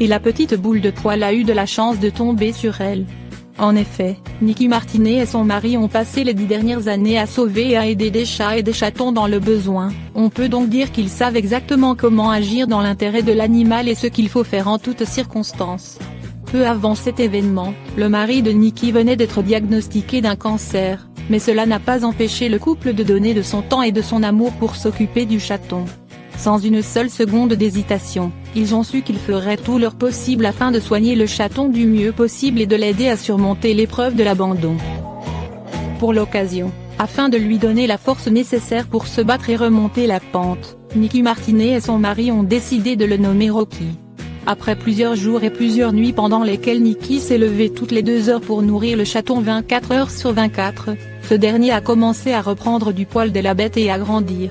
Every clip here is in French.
Et la petite boule de poil a eu de la chance de tomber sur elle. En effet, Nikki Martinet et son mari ont passé les 10 dernières années à sauver et à aider des chats et des chatons dans le besoin. On peut donc dire qu'ils savent exactement comment agir dans l'intérêt de l'animal et ce qu'il faut faire en toutes circonstances. Peu avant cet événement, le mari de Nikki venait d'être diagnostiqué d'un cancer, mais cela n'a pas empêché le couple de donner de son temps et de son amour pour s'occuper du chaton. Sans une seule seconde d'hésitation, ils ont su qu'ils feraient tout leur possible afin de soigner le chaton du mieux possible et de l'aider à surmonter l'épreuve de l'abandon. Pour l'occasion, afin de lui donner la force nécessaire pour se battre et remonter la pente, Nikki Martinet et son mari ont décidé de le nommer Rocky. Après plusieurs jours et plusieurs nuits pendant lesquelles Nikki s'est levé toutes les 2 heures pour nourrir le chaton 24 heures sur 24, ce dernier a commencé à reprendre du poil de la bête et à grandir.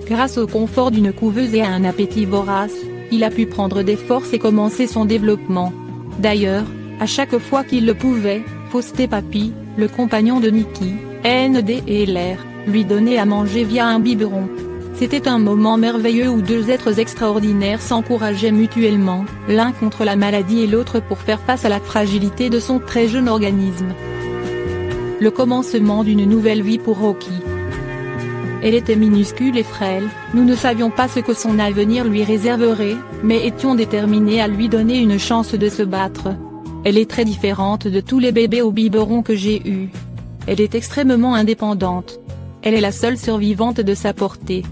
Grâce au confort d'une couveuse et à un appétit vorace, il a pu prendre des forces et commencer son développement. D'ailleurs, à chaque fois qu'il le pouvait, Fausté Papy, le compagnon de Nikki, NDLR, lui donnait à manger via un biberon. C'était un moment merveilleux où 2 êtres extraordinaires s'encourageaient mutuellement, l'un contre la maladie et l'autre pour faire face à la fragilité de son très jeune organisme. Le commencement d'une nouvelle vie pour Rocky. Elle était minuscule et frêle, nous ne savions pas ce que son avenir lui réserverait, mais étions déterminés à lui donner une chance de se battre. Elle est très différente de tous les bébés au biberon que j'ai eus. Elle est extrêmement indépendante. Elle est la seule survivante de sa portée.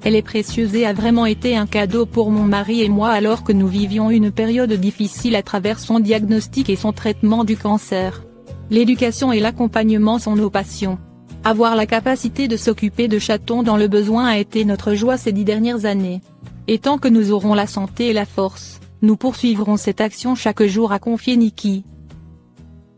Elle est précieuse et a vraiment été un cadeau pour mon mari et moi alors que nous vivions une période difficile à travers son diagnostic et son traitement du cancer. L'éducation et l'accompagnement sont nos passions. Avoir la capacité de s'occuper de chatons dans le besoin a été notre joie ces 10 dernières années. Et tant que nous aurons la santé et la force, nous poursuivrons cette action chaque jour, a confié Nikki.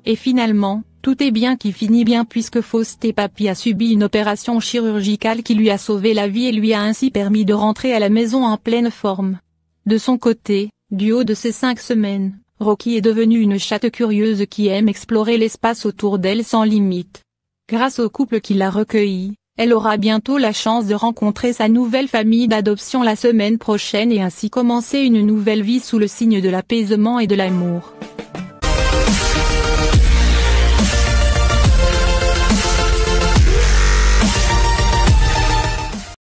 Et finalement, tout est bien qui finit bien puisque Fausté Papy a subi une opération chirurgicale qui lui a sauvé la vie et lui a ainsi permis de rentrer à la maison en pleine forme. De son côté, du haut de ses 5 semaines, Rocky est devenue une chatte curieuse qui aime explorer l'espace autour d'elle sans limite. Grâce au couple qui l'a recueillie, elle aura bientôt la chance de rencontrer sa nouvelle famille d'adoption la semaine prochaine et ainsi commencer une nouvelle vie sous le signe de l'apaisement et de l'amour.